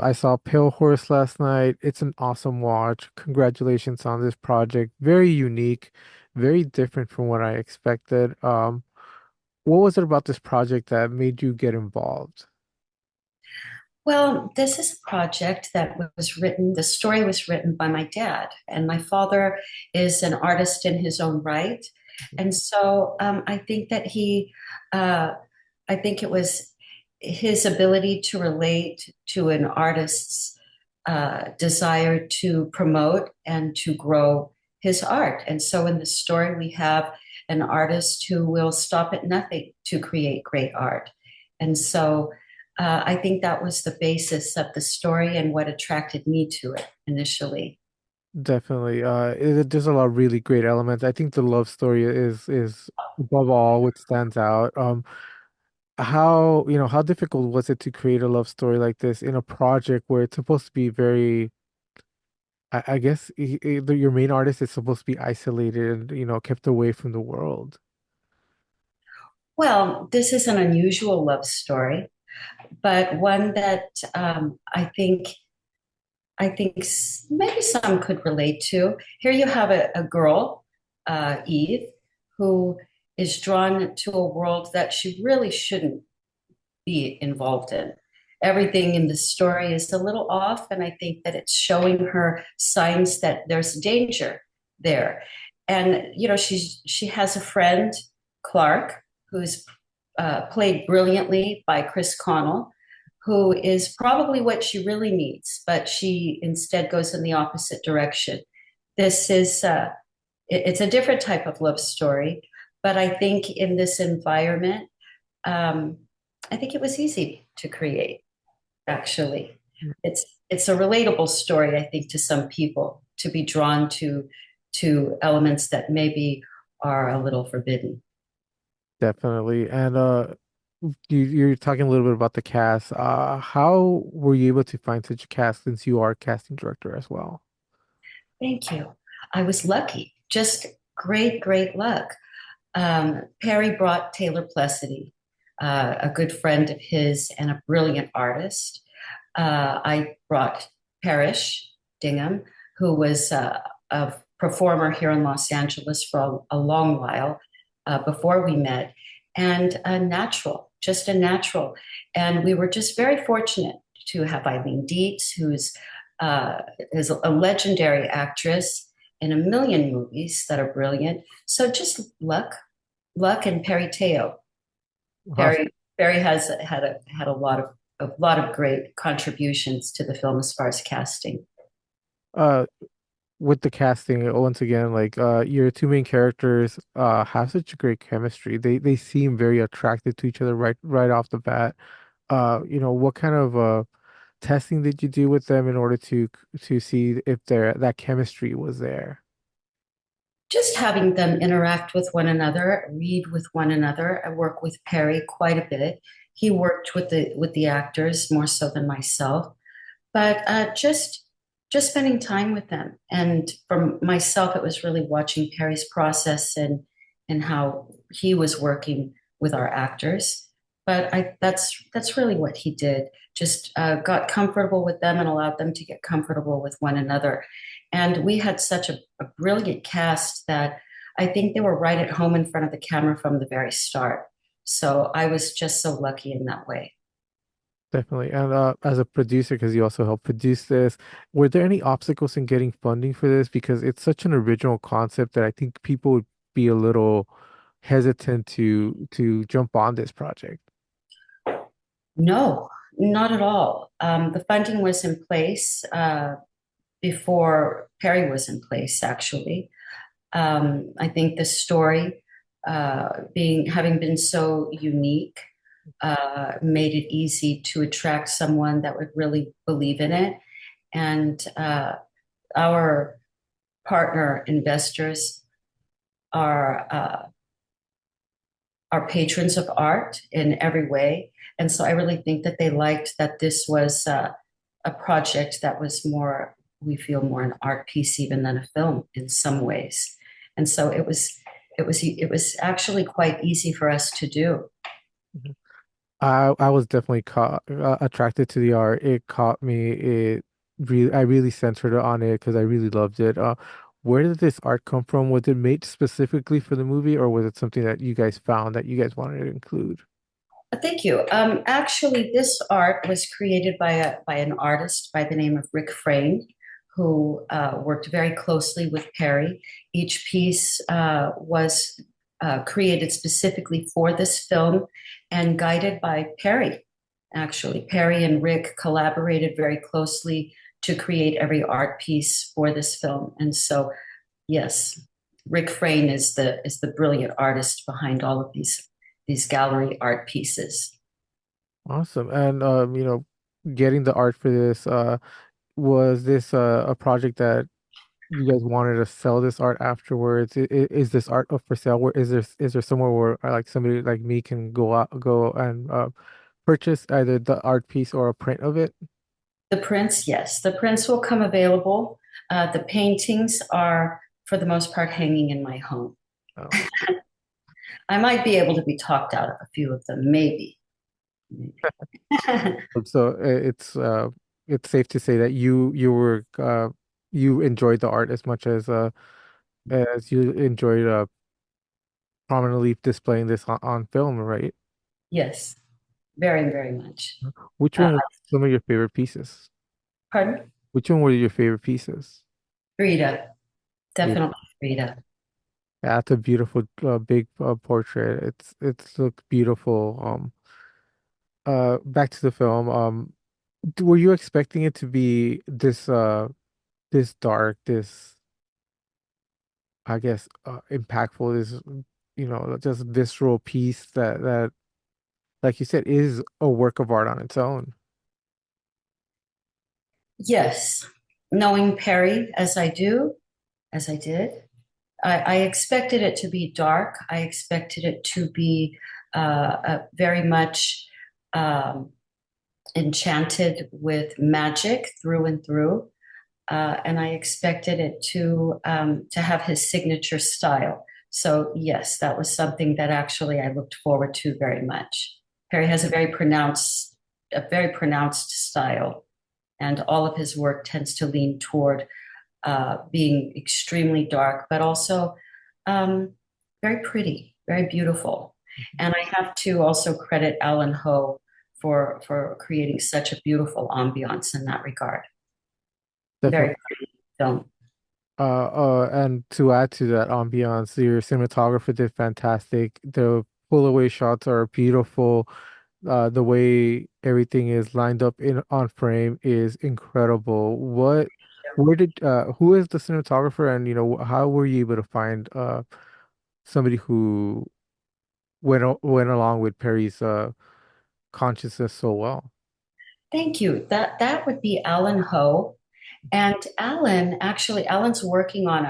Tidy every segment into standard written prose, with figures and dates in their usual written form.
I saw Pale Horse last night. It's an awesome watch. Congratulations on this project. Very unique, very different from what I expected. What was it about this project that made you get involved? Well, this is a project that was written, the story was written by my dad, and my father is an artist in his own right. And so I think that uh, I think it was his ability to relate to an artist's desire to promote and to grow his art. And so in the story, we have an artist who will stop at nothing to create great art. And so I think that was the basis of the story and what attracted me to it initially. Definitely. There's a lot of really great elements. I think the love story is above all what stands out. How difficult was it to create a love story like this in a project where it's supposed to be very, I guess your main artist is supposed to be isolated and, kept away from the world. Well, this is an unusual love story, but one that I think maybe some could relate to. Here you have a girl, Eve, who is drawn to a world that she really shouldn't be involved in. Everything in the story is a little off, and I think that it's showing her signs that there's danger there. And she has a friend, Clark, who's played brilliantly by Chris Connell, who is probably what she really needs, but she instead goes in the opposite direction. This is it's a different type of love story, but I think in this environment, um, I think it was easy to create. Actually, it's a relatable story. I think to some people to be drawn to elements that maybe are a little forbidden. Definitely. And you're talking a little bit about the cast. How were you able to find such a cast since you are a casting director as well? Thank you. I was lucky, just great, great luck. Perry brought Taylor Plessity, a good friend of his and a brilliant artist. I brought Parrish Dingham, who was a performer here in Los Angeles for a long while before we met, and a natural, just a natural. And we were just very fortunate to have Eileen Dietz, uh, is a legendary actress in a million movies that are brilliant. So just luck, and Perry Teo. Awesome. Perry has had a lot of great contributions to the film as far as casting. Uh, with the casting, once again, like your two main characters have such a great chemistry. They seem very attracted to each other right off the bat. What kind of testing did you do with them in order to see if that chemistry was there? Just having them interact with one another, read with one another. I work with Perry quite a bit. He worked with the actors more so than myself, but just spending time with them. And for myself, it was really watching Perry's process and how he was working with our actors. But that's really what he did. Just got comfortable with them and allowed them to get comfortable with one another. And we had such a brilliant cast that I think they were right at home in front of the camera from the very start. So I was just so lucky in that way. Definitely. And as a producer, because you also helped produce this, were there any obstacles in getting funding for this? Because it's such an original concept that I think people would be a little hesitant to jump on this project. No, not at all. The funding was in place before Perry was in place, actually. I think the story, being having been so unique, made it easy to attract someone that would really believe in it. And our partner investors are patrons of art in every way. And so I really think that they liked that this was a project that was more, we feel more an art piece even than a film in some ways. And so it was actually quite easy for us to do. I was definitely caught attracted to the art. It caught me. I really centered on it because I really loved it. Where did this art come from? Was it made specifically for the movie, or was it something that you guys found that you guys wanted to include? Thank you. Actually, this art was created by an artist by the name of Rick Frayne, who worked very closely with Perry. Each piece was created specifically for this film and guided by Perry. Actually, Perry and Rick collaborated very closely to create every art piece for this film. And so, yes, Rick Frayne is the brilliant artist behind all of these gallery art pieces. Awesome. And getting the art for this, was this a project that you guys wanted to sell this art afterwards? Is this art up for sale? Where is there somewhere where like somebody like me can go and purchase either the art piece or a print of it? The prints, yes, the prints will come available. The paintings are, for the most part, hanging in my home. Oh. I might be able to be talked out of a few of them, maybe. Maybe. So it's safe to say that you enjoyed the art as you enjoyed prominently displaying this on film, right? Yes, very, very much. Which Uh, one were some of your favorite pieces? Pardon? Which one were your favorite pieces? Frida, Frida. definitely Frida. Yeah, that's a beautiful big portrait. It's looked beautiful. Back to the film. Were you expecting it to be this dark, this I guess impactful, this just visceral piece that like you said is a work of art on its own? Yes, knowing Perry as I do, as I did, I expected it to be dark. I expected it to be very much um, enchanted with magic through and through, and I expected it to have his signature style. So yes, that was something that actually I looked forward to very much. Perry has a very pronounced style, and all of his work tends to lean toward being extremely dark, but also um, very pretty, very beautiful. And I have to also credit Alan Ho for creating such a beautiful ambiance in that regard. Very Definitely. pretty film. And to add to that ambiance, your cinematographer did fantastic. The pull away shots are beautiful. The way everything is lined up in on frame is incredible. Who is the cinematographer, and how were you able to find somebody who went along with Perry's consciousness so well? Thank you. That would be Alan Ho. And Alan's working on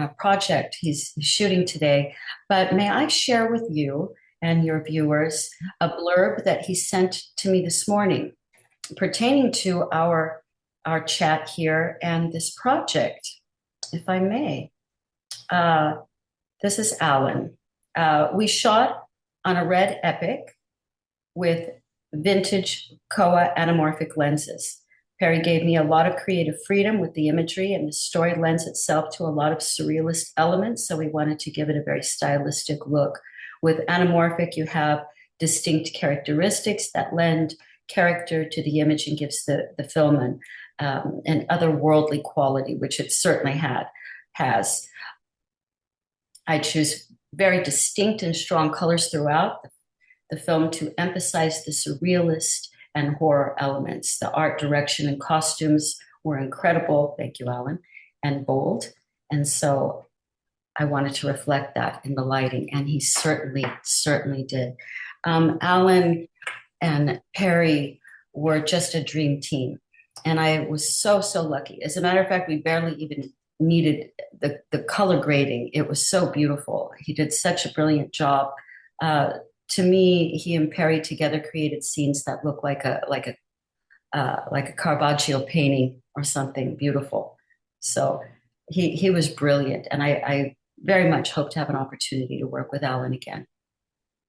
a project he's shooting today. But may I share with you and your viewers a blurb that he sent to me this morning pertaining to our chat here and this project, if I may. Uh, this is Alan. We shot on a red Epic with vintage Koa anamorphic lenses. Perry gave me a lot of creative freedom with the imagery, and the story lends itself to a lot of surrealist elements. So we wanted to give it a very stylistic look. With anamorphic, you have distinct characteristics that lend character to the image and gives the film an otherworldly quality, which it certainly has. I choose very distinct and strong colors throughout the film to emphasize the surrealist and horror elements. The art direction and costumes were incredible. Thank you, Alan, and bold. And so I wanted to reflect that in the lighting, and he certainly did. Alan and Perry were just a dream team. And I was so lucky. As a matter of fact, we barely even needed the color grading. It was so beautiful. He did such a brilliant job. To me, he and Perry together created scenes that look like a Caravaggio painting or something beautiful. So he was brilliant, and I very much hope to have an opportunity to work with Alan again.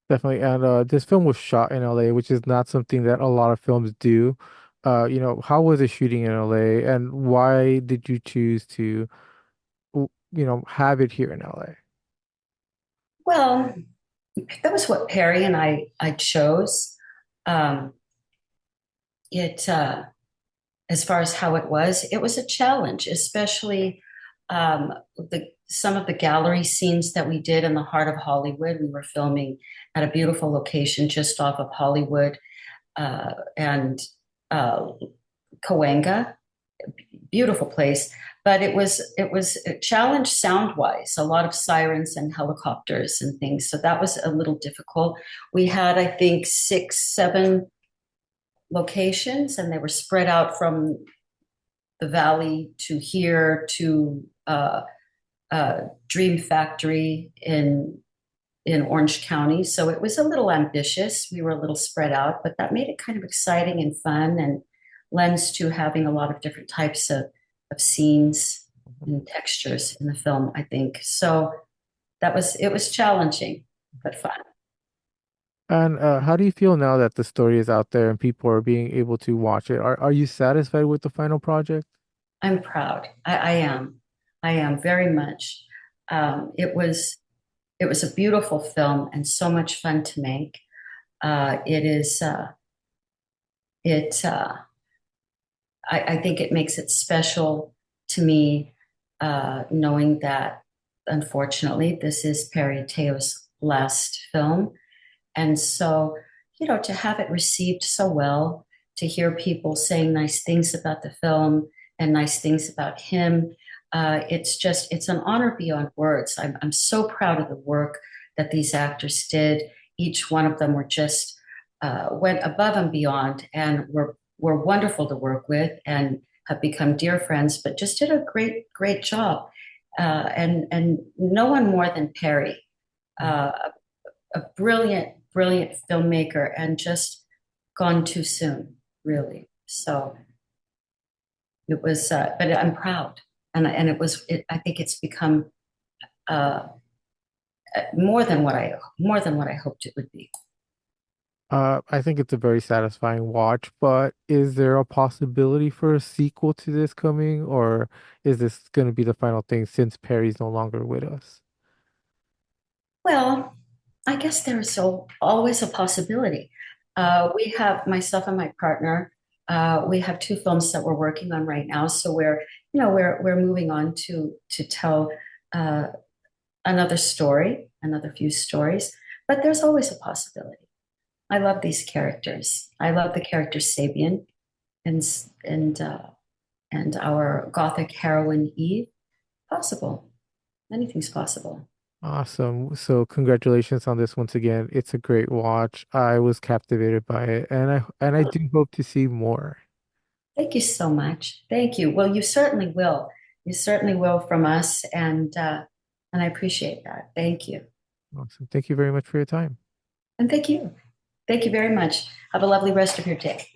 Definitely. And this film was shot in LA, which is not something that a lot of films do. How was it shooting in LA, and why did you choose to, have it here in LA? Well, that was what Perry and I chose. Um, it As far as how it was a challenge, especially the some of the gallery scenes that we did in the heart of Hollywood. We were filming at a beautiful location just off of Hollywood and uh, Cahuenga, beautiful place. But it was a challenge sound wise, a lot of sirens and helicopters and things. So that was a little difficult. We had, I think, 6, 7 locations, and they were spread out from the valley to here to Dream Factory in Orange County. So it was a little ambitious. We were a little spread out, but that made it kind of exciting and fun and lends to having a lot of different types of scenes and textures in the film, I think. So it was challenging, but fun. And how do you feel now that the story is out there and people are being able to watch it? Are you satisfied with the final project? I'm proud. I am. I am very much. It was a beautiful film and so much fun to make. It is it I think it makes it special to me, knowing that unfortunately this is Perry Teo's last film. And so, to have it received so well, to hear people saying nice things about the film and nice things about him, it's an honor beyond words. I'm so proud of the work that these actors did. Each one of them went above and beyond and were wonderful to work with and have become dear friends, but just did a great job. And no one more than Perry. Uh, a brilliant filmmaker and just gone too soon, really. So but I'm proud. And I think it's become uh, more than what I hoped it would be. I think it's a very satisfying watch, but is there a possibility for a sequel to this coming, or is this going to be the final thing since Perry's no longer with us? Well, I guess there is always a possibility. We have myself and my partner. We have 2 films that we're working on right now, so we're moving on to tell uh, another story, another few stories. But there's always a possibility. I love these characters. I love the character Sabian and and uh, and our Gothic heroine Eve. Possible. Anything's possible. Awesome. So congratulations on this once again. It's a great watch. I was captivated by it, and I do hope to see more. Thank you so much. Thank you. Well, you certainly will. You certainly will from us, and I appreciate that. Thank you, Awesome. Thank you very much for your time. and thank you. Thank you very much. Have a lovely rest of your day.